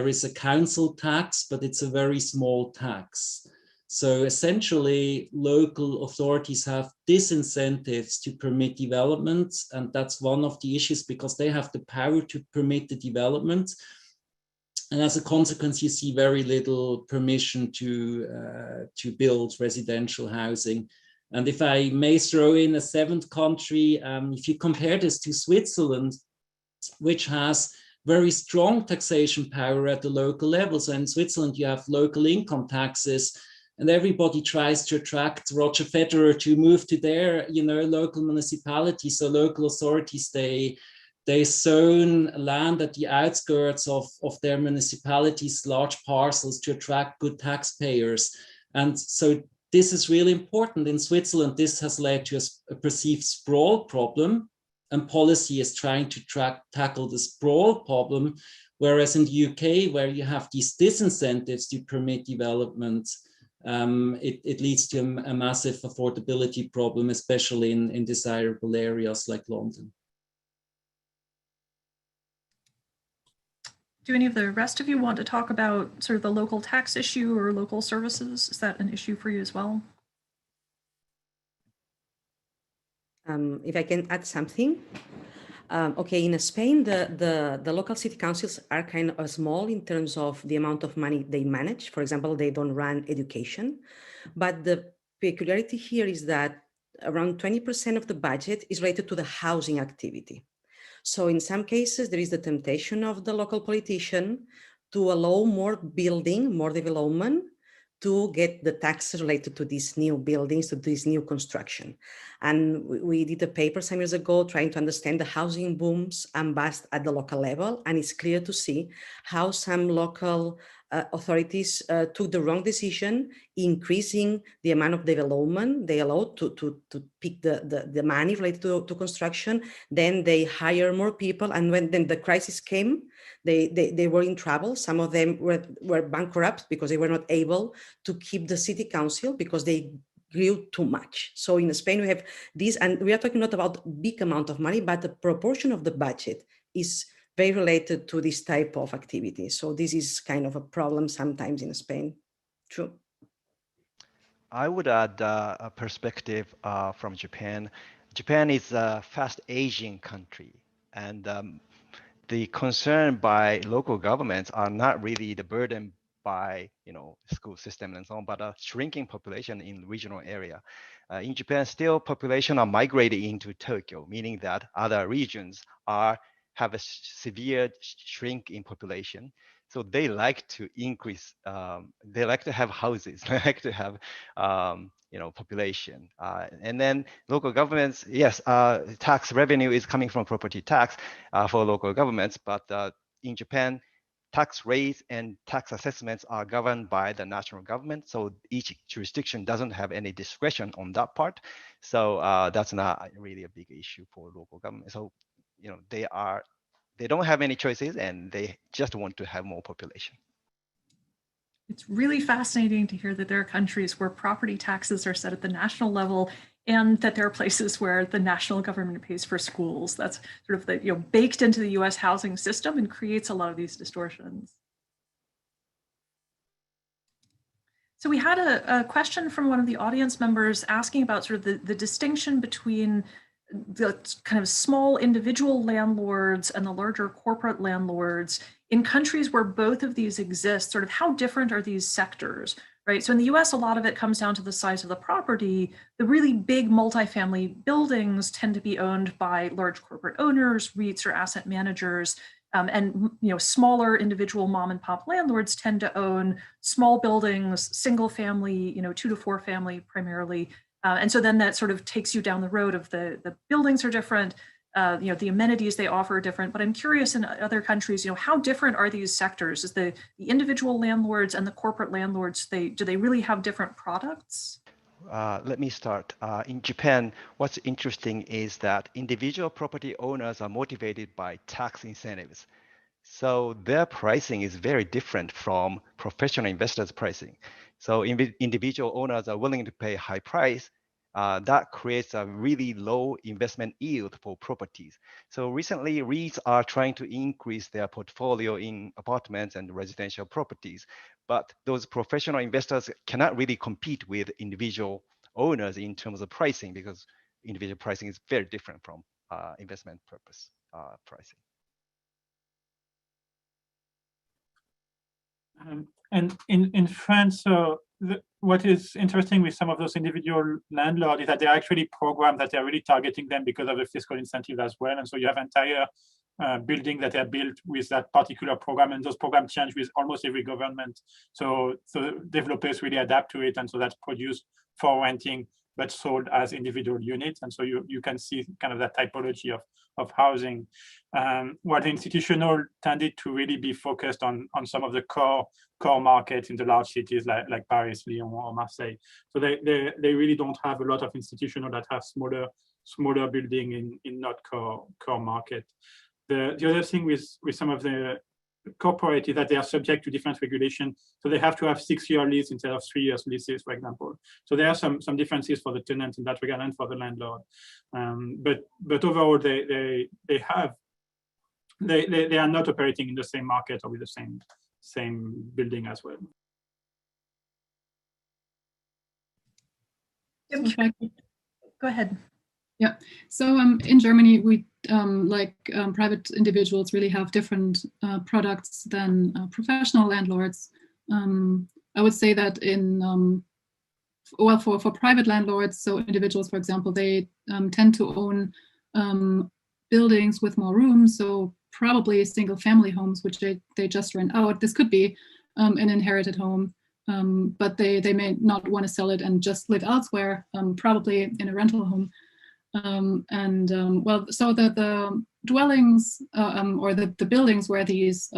Speaker 5: is a council tax, but it's a very small tax. So essentially, local authorities have disincentives to permit development, and that's one of the issues because they have the power to permit the development. And as a consequence, you see very little permission to build residential housing. And if I may throw in a seventh country, if you compare this to Switzerland, which has very strong taxation power at the local level. So in Switzerland, you have local income taxes, and everybody tries to attract Roger Federer to move to their, local municipality. So local authorities, they zone land at the outskirts of their municipalities, large parcels, to attract good taxpayers. And so this is really important. In Switzerland, this has led to a perceived sprawl problem, and policy is trying to tackle the sprawl problem. Whereas in the UK, where you have these disincentives to permit development, it leads to a massive affordability problem, especially in desirable areas like London.
Speaker 1: Do any of the rest of you want to talk about sort of the local tax issue or local services? Is that an issue for you as well?
Speaker 3: If I can add something. Okay, in Spain, the local city councils are kind of small in terms of the amount of money they manage. For example, they don't run education. But the peculiarity here is that around 20% of the budget is related to the housing activity. So in some cases, there is the temptation of the local politician to allow more building, more development, to get the taxes related to these new buildings, to this new construction. And we did a paper some years ago trying to understand the housing booms and bust at the local level. And it's clear to see how some local authorities took the wrong decision, increasing the amount of development they allowed to pick the money related to construction. Then they hire more people. And when then the crisis came, they were in trouble. Some of them were bankrupt because they were not able to keep the city council because they grew too much. So in Spain, we have this, and we are talking not about big amount of money, but the proportion of the budget is very related to this type of activity. So this is kind of a problem sometimes in Spain. True.
Speaker 4: I would add a perspective from Japan. Japan is a fast aging country, and the concern by local governments are not really the burden by school system and so on, but a shrinking population in regional area. In Japan, still population are migrating into Tokyo, meaning that other regions have a severe shrink in population. So they like to increase, they like to have houses, they like to have population. And then local governments, yes, tax revenue is coming from property tax for local governments, but in Japan, tax rates and tax assessments are governed by the national government. So each jurisdiction doesn't have any discretion on that part. So that's not really a big issue for local government. So, you know, they don't have any choices and they just want to have more population.
Speaker 1: It's really fascinating to hear that there are countries where property taxes are set at the national level and that there are places where the national government pays for schools. That's sort of the, you know, baked into the US housing system and creates a lot of these distortions. So we had a question from one of the audience members asking about sort of the distinction between the kind of small individual landlords and the larger corporate landlords in countries where both of these exist. Sort of how different are these sectors, right? So in the US, a lot of it comes down to the size of the property. The really big multifamily buildings tend to be owned by large corporate owners, REITs or asset managers. And you know, smaller individual mom and pop landlords tend to own small buildings, single family, you know, 2 to 4 family primarily. And so then that sort of takes you down the road of the buildings are different, you know, the amenities they offer are different. But I'm curious, in other countries, you know, how different are these sectors? Is the individual landlords and the corporate landlords, do they really have different products?
Speaker 4: Let me start. In Japan, what's interesting is that individual property owners are motivated by tax incentives. So their pricing is very different from professional investors' pricing. So individual owners are willing to pay high price. That creates a really low investment yield for properties. So recently, REITs are trying to increase their portfolio in apartments and residential properties. But those professional investors cannot really compete with individual owners in terms of pricing, because individual pricing is very different from investment purpose pricing.
Speaker 2: And in France, what is interesting with some of those individual landlords is that there are actually programs that are really targeting them because of the fiscal incentive as well. And so you have entire buildings that are built with that particular program, and those programs change with almost every government. So developers really adapt to it, and so that's produced for renting but sold as individual units. And so you can see kind of that typology of housing. While the institutional tended to really be focused on some of the core markets in the large cities like Paris, Lyon, or Marseille. So they really don't have a lot of institutional that have smaller building in not core market. The other thing with some of the corporate is that they are subject to different regulation. So they have to have 6-year lease instead of 3 years leases, for example. So there are some differences for the tenant in that regard and for the landlord. But overall, they are not operating in the same market or with the same building as well.
Speaker 1: Go ahead.
Speaker 6: Yeah, so in Germany, we private individuals really have different products than professional landlords. I would say that for private landlords, so individuals, for example, they tend to own buildings with more rooms, so probably single family homes, which they just rent out. This could be an inherited home, but they may not want to sell it and just live elsewhere, probably in a rental home. So the dwellings or the buildings where these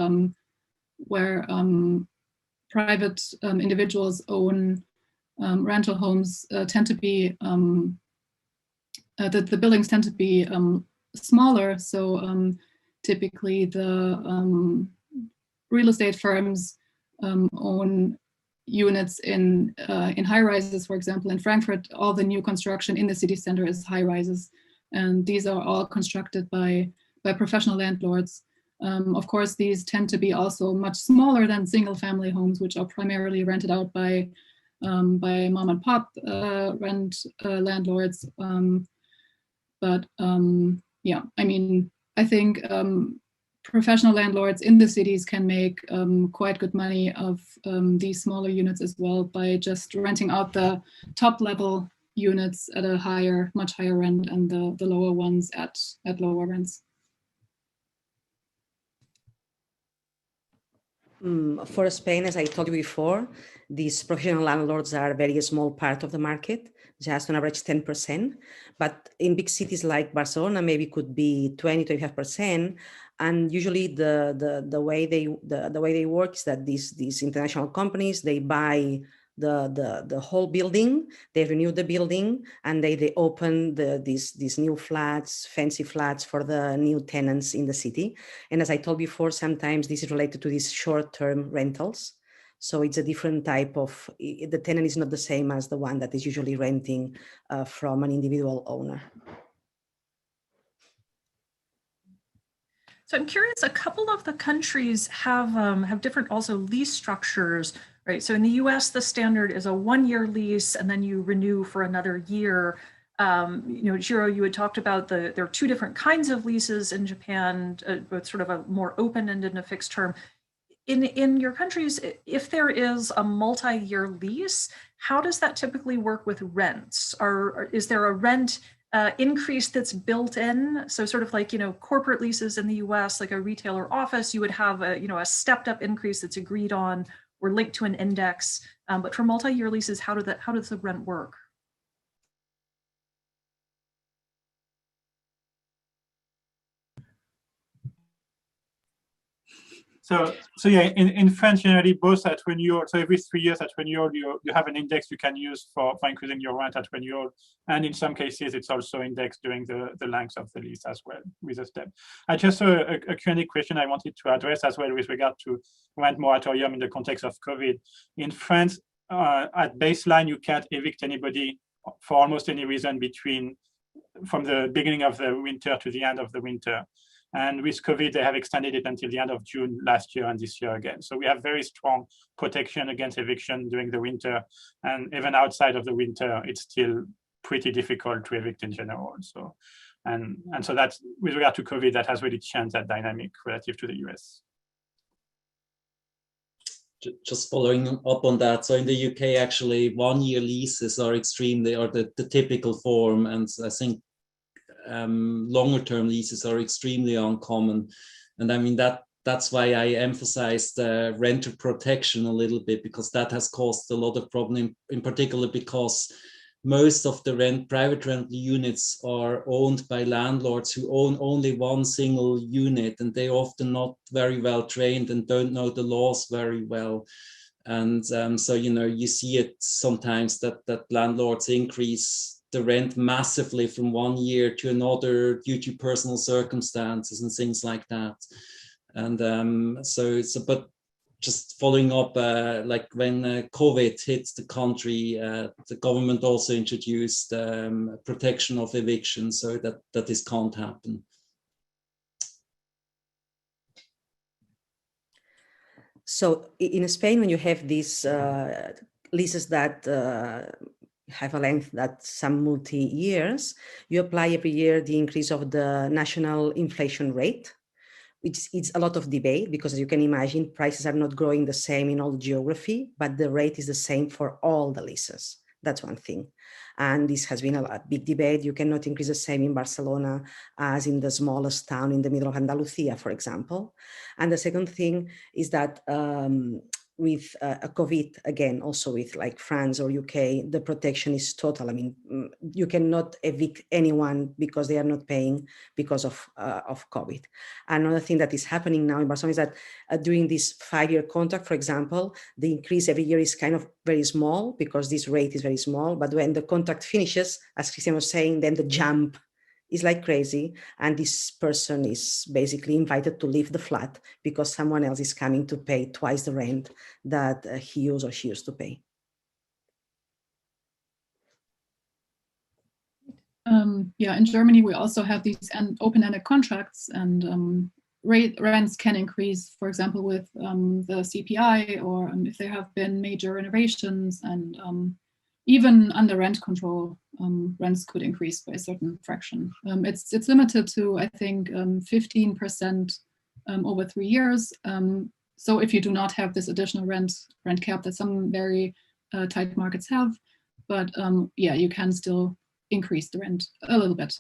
Speaker 6: private individuals own rental homes tend to be the buildings tend to be smaller. So typically the real estate firms own units in high rises. For example, in Frankfurt, all the new construction in the city center is high rises, and these are all constructed by professional landlords. Of course, these tend to be also much smaller than single family homes, which are primarily rented out by mom and pop landlords. Yeah, I mean, I think professional landlords in the cities can make quite good money of these smaller units as well by just renting out the top level units at a much higher rent, and the lower ones at lower rents.
Speaker 3: For Spain, as I told you before, these professional landlords are a very small part of the market, just on average 10%. But in big cities like Barcelona, maybe could be 20, 25%. And usually the way they work is that these international companies, they buy the whole building, they renew the building, and they open these new flats, fancy flats for the new tenants in the city. And as I told before, sometimes this is related to these short-term rentals. So it's a different type of, the tenant is not the same as the one that is usually renting from an individual owner.
Speaker 1: So I'm curious, a couple of the countries have different also lease structures, right? So in the US, the standard is a 1-year lease, and then you renew for another year. Jiro, you had talked about there are 2 different kinds of leases in Japan, both sort of a more open-ended and a fixed term. In your countries, if there is a multi-year lease, how does that typically work with rents? Is there a rent increase that's built in? So sort of like, corporate leases in the US, like a retailer office, you would have a stepped up increase that's agreed on or linked to an index. But for multi-year leases, how does the rent work?
Speaker 2: So yeah, in France, generally both at renewal, so every 3 years at renewal, you have an index you can use for increasing your rent at renewal. And in some cases, it's also indexed during the length of the lease as well with a step. I just saw a Q&A question I wanted to address as well with regard to rent moratorium in the context of COVID. In France, at baseline, you can't evict anybody for almost any reason from the beginning of the winter to the end of the winter. And with COVID, they have extended it until the end of June last year and this year again. So we have very strong protection against eviction during the winter. And even outside of the winter, it's still pretty difficult to evict in general. So, and so that's, with regard to COVID, that has really changed that dynamic relative to the US.
Speaker 5: Just following up on that. So in the UK, actually, 1-year leases are the typical form. And I think longer term leases are extremely uncommon. And I mean, that's why I emphasized renter protection a little bit, because that has caused a lot of problem, in particular because most of the private rental units are owned by landlords who own only one single unit, and they're often not very well trained and don't know the laws very well. And so, you see it sometimes that landlords increase the rent massively from 1 year to another due to personal circumstances and things like that. And but just following up, like when COVID hit the country, the government also introduced protection of eviction so that this can't happen.
Speaker 3: So in Spain, when you have these leases that have a length that some multi-years, you apply every year the increase of the national inflation rate, which is a lot of debate because, as you can imagine, prices are not growing the same in all geography, but the rate is the same for all the leases. That's one thing. And this has been a big debate. You cannot increase the same in Barcelona as in the smallest town in the middle of Andalusia, for example. And the second thing is that with a COVID, again, also with like France or UK, the protection is total. I mean, you cannot evict anyone because they are not paying because of COVID. Another thing that is happening now in Barcelona is that during this 5-year contract, for example, the increase every year is kind of very small because this rate is very small. But when the contract finishes, as Christian was saying, then the jump is like crazy, and this person is basically invited to leave the flat because someone else is coming to pay twice the rent that he used or she used to pay.
Speaker 6: Yeah, in Germany, we also have these open-ended contracts, and rents can increase, for example, with the CPI, or if there have been major renovations, and even under rent control, rents could increase by a certain fraction. It's limited to, I think, 15% over 3 years. So if you do not have this additional rent cap that some very tight markets have, but yeah, you can still increase the rent a little bit.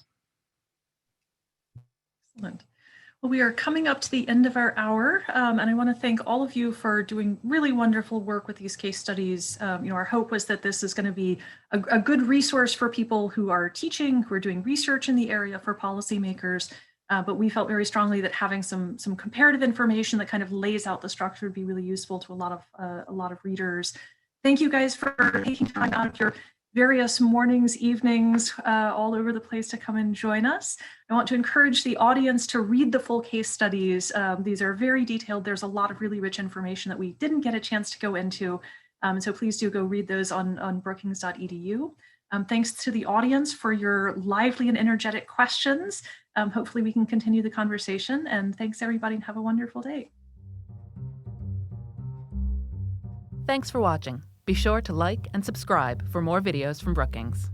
Speaker 1: Excellent. Well, we are coming up to the end of our hour, and I want to thank all of you for doing really wonderful work with these case studies. Our hope was that this is going to be a good resource for people who are teaching, who are doing research in the area, for policymakers. But we felt very strongly that having some comparative information that kind of lays out the structure would be really useful to a lot of readers. Thank you guys for taking time out of your various mornings, evenings, all over the place to come and join us. I want to encourage the audience to read the full case studies. These are very detailed. There's a lot of really rich information that we didn't get a chance to go into. So please do go read those on brookings.edu. Thanks to the audience for your lively and energetic questions. Hopefully we can continue the conversation, and thanks everybody, and have a wonderful day.
Speaker 7: Thanks for watching. Be sure to like and subscribe for more videos from Brookings.